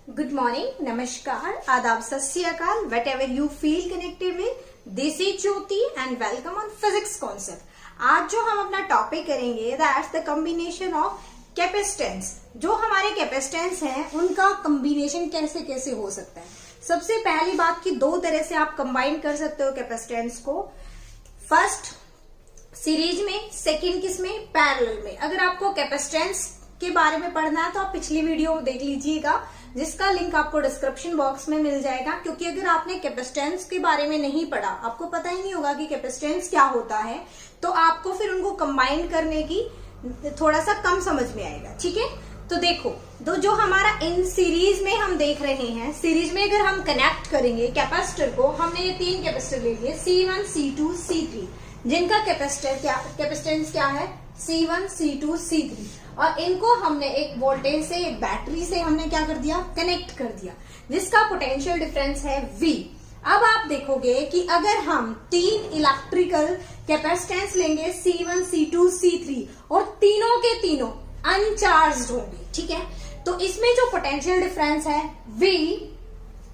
Good morning, नमस्कार, आदाब, सत श्री अकाल, what ever you feel connected with, this is Jyoti and welcome on physics concept. आज जो हम अपना टॉपिक करेंगे that's the combination of capacitance. जो हमारे कैपेसिटेंस हैं उनका कॉम्बिनेशन कैसे कैसे हो सकता है। सबसे पहली बात कि दो तरह से आप कंबाइन कर सकते हो कैपेसिटेंस को। फर्स्ट सीरीज में, सेकंड किस में, पैरेलल में। अगर आपको कैपेसिटेंस के बारे में पढ़ना है तो आप पिछली वीडियो देख लीजिएगा, जिसका लिंक आपको डिस्क्रिप्शन बॉक्स में मिल जाएगा। क्योंकि अगर आपने कैपेसिटेंस के बारे में नहीं पढ़ा, आपको पता ही नहीं होगा कि कैपेसिटेंस क्या होता है, तो आपको फिर उनको कंबाइन करने की थोड़ा सा कम समझ में आएगा। ठीक है, तो देखो जो हमारा इन सीरीज में हम देख रहे हैं, सीरीज में अगर हम कनेक्ट करेंगे कैपेसिटर को, हमने ये तीन कैपेसिटर ले लिए C1, C2, C3, जिनका कैपेसिटेंस क्या है C1, C2, C3, और इनको हमने एक वोल्टेज से, एक बैटरी से हमने क्या कर दिया, कनेक्ट कर दिया, जिसका पोटेंशियल डिफरेंस है V। अब आप देखोगे कि अगर हम तीन इलेक्ट्रिकल कैपेसिटेंस लेंगे C1, C2, C3 और तीनों के तीनों अनचार्ज्ड होंगे, ठीक है, तो इसमें जो पोटेंशियल डिफरेंस है V,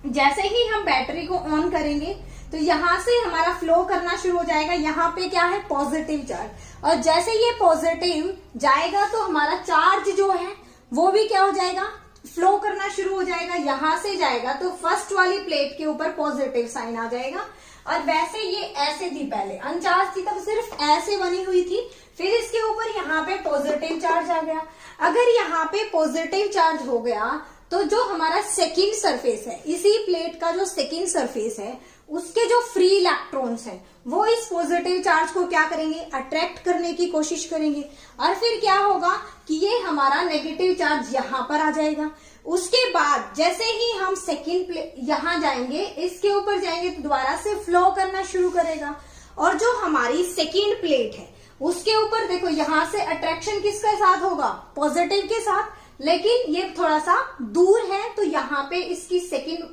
जैसे ही हम बैटरी को ऑन करेंगे तो यहां से हमारा फ्लो करना शुरू हो जाएगा। यहाँ पे क्या है, पॉजिटिव चार्ज, और जैसे ये पॉजिटिव जाएगा तो हमारा चार्ज जो है वो भी क्या हो जाएगा, फ्लो करना शुरू हो जाएगा। यहां से जाएगा तो फर्स्ट वाली प्लेट के ऊपर पॉजिटिव साइन आ जाएगा, और वैसे ये ऐसे थी, पहले अनचार्ज थी तब सिर्फ ऐसे बनी हुई थी, फिर इसके ऊपर यहाँ पे पॉजिटिव चार्ज आ गया। अगर यहाँ पे पॉजिटिव चार्ज हो गया तो जो हमारा सेकेंड सरफेस है, इसी प्लेट का जो सेकेंड सरफेस है, उसके जो फ्री इलेक्ट्रॉन्स हैं वो इस पॉजिटिव चार्ज को क्या करेंगे, अट्रैक्ट करने की कोशिश करेंगे, और फिर क्या होगा कि ये हमारा नेगेटिव चार्ज यहाँ पर आ जाएगा। उसके बाद जैसे ही हम सेकेंड प्लेट यहाँ जाएंगे, इसके ऊपर जाएंगे तो दोबारा से फ्लो करना शुरू करेगा, और जो हमारी सेकेंड प्लेट है उसके ऊपर देखो यहाँ से अट्रैक्शन किसके साथ होगा, पॉजिटिव के साथ, लेकिन ये थोड़ा सा दूर है, तो यहाँ पे इसकी सेकेंड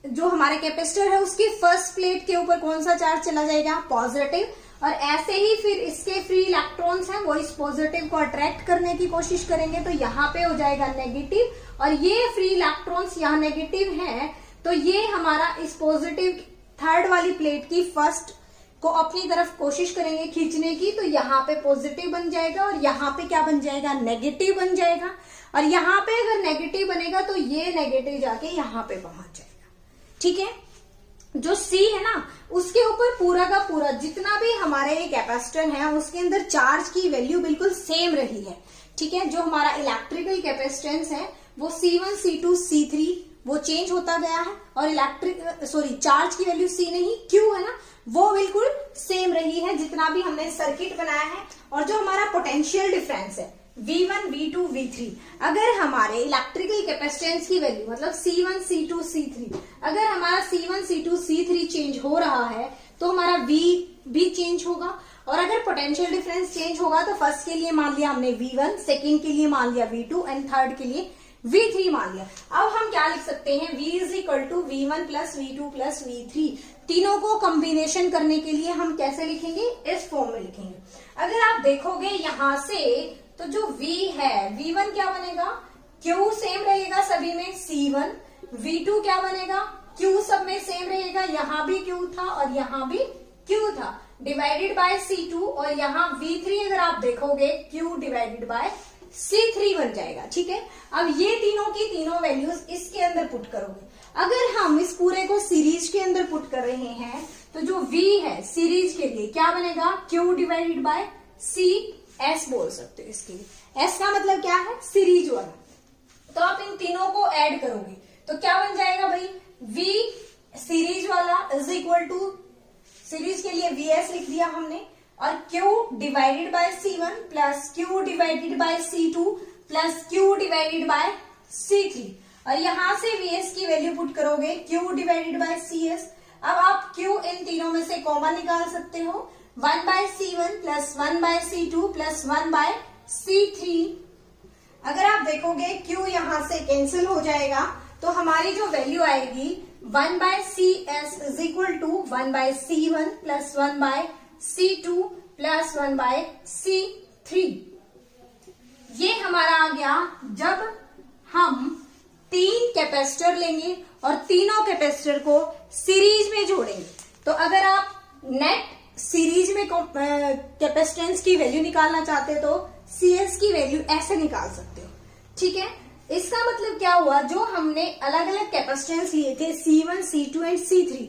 जो हमारे कैपेसिटर है उसकी फर्स्ट प्लेट के ऊपर कौन सा चार्ज चला जाएगा, पॉजिटिव, और ऐसे ही फिर इसके फ्री इलेक्ट्रॉन्स हैं वो इस पॉजिटिव को अट्रैक्ट करने की कोशिश करेंगे, तो यहाँ पे हो जाएगा नेगेटिव, और ये फ्री इलेक्ट्रॉन्स यहाँ नेगेटिव हैं, तो ये हमारा इस पॉजिटिव थर्ड वाली प्लेट की फर्स्ट को अपनी तरफ कोशिश करेंगे खींचने की, तो यहाँ पे पॉजिटिव बन जाएगा और यहाँ पे क्या बन जाएगा, नेगेटिव बन जाएगा, और यहाँ पे अगर नेगेटिव बनेगा तो ये नेगेटिव जाके यहाँ पे पहुंच जाएगा। ठीक है, जो C है ना उसके ऊपर पूरा का पूरा जितना भी हमारे ये कैपेसिटर है उसके अंदर चार्ज की वैल्यू बिल्कुल सेम रही है। ठीक है, जो हमारा इलेक्ट्रिकल कैपेसिटेंस है वो C1, C2, C3 वो चेंज होता गया है, और चार्ज की वैल्यू C नहीं Q है ना, वो बिल्कुल सेम रही है जितना भी हमने सर्किट बनाया है। और जो हमारा पोटेंशियल डिफरेंस है V1, V2, V3, अगर हमारे इलेक्ट्रिकल कैपेसिटेंस की वैल्यू मतलब C1, C2, C3, अगर हमारा C1, C2, C3 चेंज हो रहा है तो हमारा V भी चेंज होगा, और अगर पोटेंशियल डिफरेंस चेंज होगा तो फर्स्ट के लिए मान लिया हमने V1, सेकेंड के लिए मान लिया V2 एंड थर्ड के लिए V3 मान लिया। अब हम क्या लिख सकते हैं, V is equal to V1 plus V2 plus V3। तीनों को कॉम्बिनेशन करने के लिए हम कैसे लिखेंगे, इस फॉर्म में लिखेंगे। अगर आप देखोगे यहां से तो जो V है, V1 क्या बनेगा, Q सेम रहेगा सभी में C1, V2 क्या बनेगा, Q सब में सेम रहेगा, यहाँ भी Q था और यहाँ भी Q था, डिवाइडेड बाय C2, और यहाँ V3 अगर आप देखोगे Q डिवाइडेड बाय C3 बन जाएगा। ठीक है, अब ये तीनों की तीनों वैल्यूज इसके अंदर पुट करोगे। अगर हम इस पूरे को सीरीज के अंदर पुट कर रहे हैं तो जो V है सीरीज के लिए क्या बनेगा, Q divided by C, S बोल सकते हो इसके लिए। S का मतलब क्या है, सीरीज वाला। तो आप इन तीनों को ऐड करोगे तो क्या बन जाएगा भाई, V सीरीज वाला इज इक्वल टू, सीरीज के लिए VS लिख दिया हमने, और Q divided by C1 plus Q divided by C2 plus Q divided by C3, और यहां से VS की वैल्यू पुट करोगे Q डिवाइडेड बाय CS। अब आप Q इन तीनों में से कॉमन निकाल सकते हो, 1 by C1 plus 1 by C2 plus 1 by C3। अगर आप देखोगे Q यहां से कैंसिल हो जाएगा तो हमारी जो वैल्यू आएगी 1 by CS is equal to 1 by C1 plus 1 by C2 plus 1 by C3। ये हमारा आ गया जब हम तीन कैपेसिटर लेंगे और तीनों कैपेसिटर को सीरीज में जोड़ेंगे। तो अगर आप नेट सीरीज में कैपेसिटेंस की वैल्यू निकालना चाहते हो तो CS की वैल्यू ऐसे निकाल सकते हो। ठीक है, इसका मतलब क्या हुआ, जो हमने अलग अलग कैपेसिटेंस लिए थे C1, C2 एंड C3,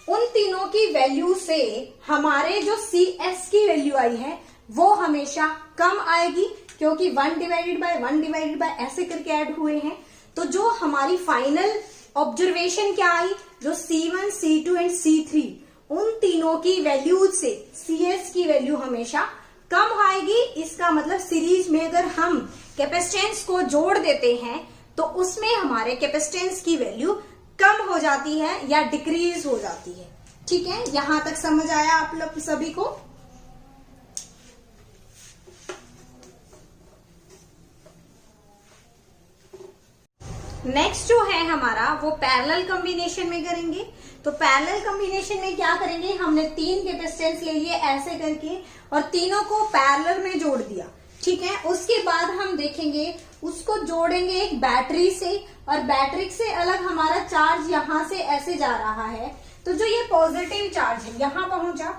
उन तीनों की वैल्यू से हमारे जो CS की वैल्यू आई है वो हमेशा कम आएगी, क्योंकि 1 डिवाइडेड बाय ऐसे करके ऐड हुए हैं। तो जो हमारी फाइनल ऑब्जर्वेशन क्या आई, जो C1, C2 एंड C3, उन तीनों की वैल्यूज से CS की वैल्यू हमेशा कम आएगी। इसका मतलब सीरीज में अगर हम कैपेसिटेंस को जोड़ देते हैं तो उसमें हमारे कैपेसिटेंस की वैल्यू कम हो जाती है या डिक्रीज हो जाती है। ठीक है, यहां तक समझ आया आप लोग सभी को? नेक्स्ट जो है हमारा वो पैरेलल कॉम्बिनेशन में करेंगे। तो पैरेलल कॉम्बिनेशन में क्या करेंगे, हमने 3 कैपेसिटेंस ले लिए ऐसे करके और तीनों को पैरेलल में जोड़ दिया। ठीक है, उसके बाद हम देखेंगे उसको जोड़ेंगे एक बैटरी से, और बैटरी से अलग हमारा चार्ज यहां से ऐसे जा रहा है। तो जो ये पॉजिटिव चार्ज है यहां पहुंचा,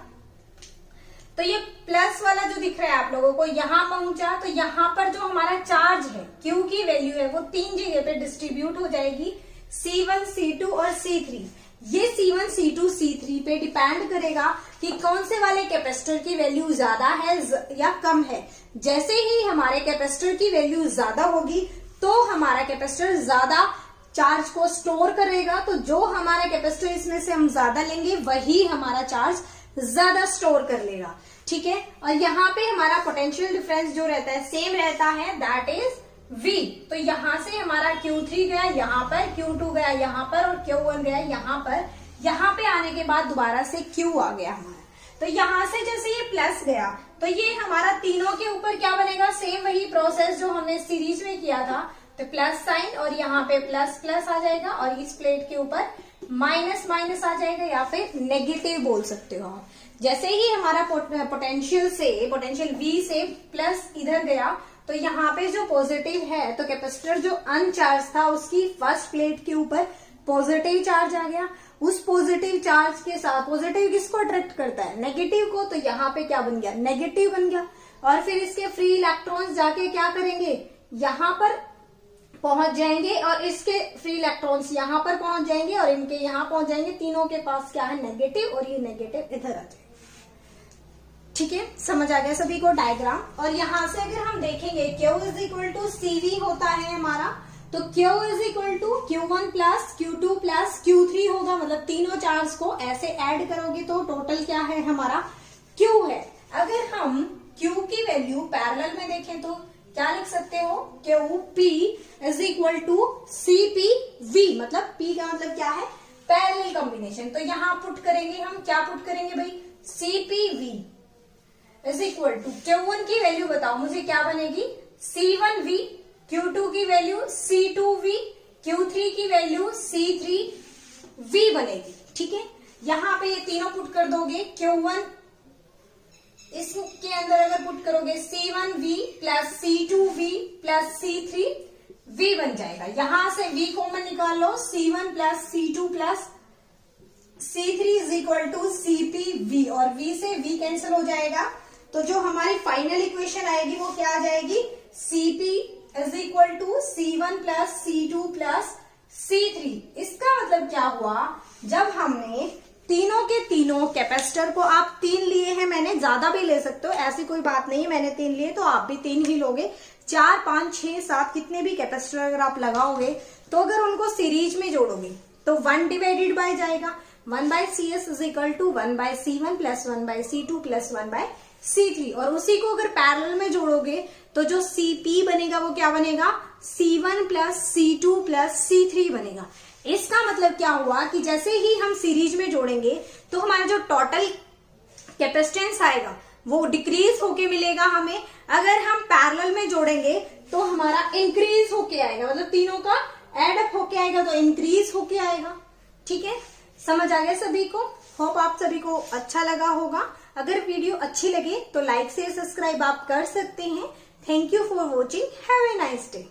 तो ये प्लस वाला जो दिख रहा है आप लोगों को यहां पहुंचा, तो यहां पर जो हमारा चार्ज है Q की वैल्यू है वो 3 जगह पे डिस्ट्रीब्यूट हो जाएगी, C1, C2 और C3। ये C1, C2, C3 पे डिपेंड करेगा कि कौन से वाले कैपेसिटर की वैल्यू ज्यादा है या कम है। जैसे ही हमारे कैपेसिटर की वैल्यू ज्यादा होगी तो हमारा कैपेसिटर ज्यादा चार्ज को स्टोर करेगा, तो जो हमारा कैपेसिटर इसमें से हम ज्यादा लेंगे वही हमारा चार्ज ज्यादा स्टोर कर लेगा। ठीक है, और यहाँ पे हमारा पोटेंशियल डिफरेंस जो रहता है सेम रहता है, दैट इज V। तो यहां से हमारा Q3 गया यहाँ पर, Q2 गया यहाँ पर और Q1 गया यहाँ पर। यहाँ पे आने के बाद दोबारा से Q आ गया हमारा। तो यहां से जैसे ये प्लस गया तो ये हमारा तीनों के ऊपर क्या बनेगा, सेम वही प्रोसेस जो हमने सीरीज में किया था। तो प्लस साइन और यहाँ पे प्लस प्लस आ जाएगा और इस प्लेट के ऊपर माइनस माइनस आ जाएगा या फिर नेगेटिव बोल सकते हो आप। जैसे ही हमारा पोटेंशियल V से प्लस इधर गया तो यहाँ पे जो पॉजिटिव है, तो कैपेसिटर जो अनचार्ज था उसकी फर्स्ट प्लेट के ऊपर पॉजिटिव चार्ज आ गया। उस पॉजिटिव चार्ज के साथ, पॉजिटिव किसको अट्रैक्ट करता है, नेगेटिव को, तो यहाँ पे क्या बन गया, नेगेटिव बन गया। और फिर इसके फ्री इलेक्ट्रॉन्स जाके क्या करेंगे, यहाँ पर पहुंच जाएंगे और इसके फ्री इलेक्ट्रॉन्स यहाँ पर पहुंच जाएंगे और इनके यहाँ पहुंच जाएंगे। तीनों के पास क्या है, नेगेटिव, और ये नेगेटिव इधर आ जाएगा। ठीक है, समझ आ गया सभी को डायग्राम। और यहाँ से अगर हम देखेंगे Q is equal to CV होता है हमारा, तो Q is equal to Q1 plus Q2 plus Q3 होगा। मतलब तीनों चार्ज को ऐसे ऐड करोगे तो टोटल क्या है हमारा, Q है। अगर हम Q की वैल्यू पैरेलल में देखें तो क्या लिख सकते हो, QP is equal to CPV। मतलब P का मतलब क्या है, पैरेलल कॉम्बिनेशन। तो यहाँ पुट करेंगे हम, क्या पुट करेंगे भाई, CPV is equal to Q1 की वैल्यू बताओ मुझे क्या बनेगी, C1V, Q2 की वैल्यू C2V, Q3 की वैल्यू C3V बनेगी। ठीक है, यहाँ पे ये तीनों पुट कर दोगे, Q1 इसके अंदर अगर पुट करोगे C1V plus C2V plus C3V बन जाएगा। यहां से V कॉमन निकाल लो, C1 plus C2 plus C3 is equal to CPV, और V से V कैंसिल हो जाएगा। तो जो हमारी फाइनल इक्वेशन आएगी वो क्या आ जाएगी, CP is equal to C1 plus C2 plus C3। इसका मतलब क्या हुआ, जब हमने तीनों के तीनों कैपेसिटर को, आप 3 लिए हैं, मैंने ज्यादा भी ले सकते हो, ऐसी कोई बात नहीं है, मैंने 3 लिए तो आप भी 3 ही लोगे। 4, 5, 6, 7 कितने भी कैपेसिटर अगर आप लगाओगे तो अगर उनको सीरीज में जोड़ोगे तो 1 डिवाइडेड बाय जाएगा, 1/CS is equal to 1/C1 plus 1/C2 plus 1/C3। और उसी को अगर पैरेलल में जोड़ोगे तो जो CP बनेगा वो क्या बनेगा, C1 plus C2 plus C3 बनेगा। इसका मतलब क्या हुआ कि जैसे ही हम सीरीज में जोड़ेंगे तो हमारा जो टोटल कैपेसिटेंस आएगा वो डिक्रीज होके मिलेगा हमें। अगर हम पैरेलल में जोड़ेंगे तो हमारा इंक्रीज होके आएगा, मतलब तीनों का एड अप होके आएगा तो इंक्रीज होके आएगा। ठीक है, समझ आ गया सभी को? होप आप सभी को अच्छा लगा होगा। अगर वीडियो अच्छी लगे तो लाइक से सब्सक्राइब आप कर सकते हैं। Thank you for watching, have a nice day.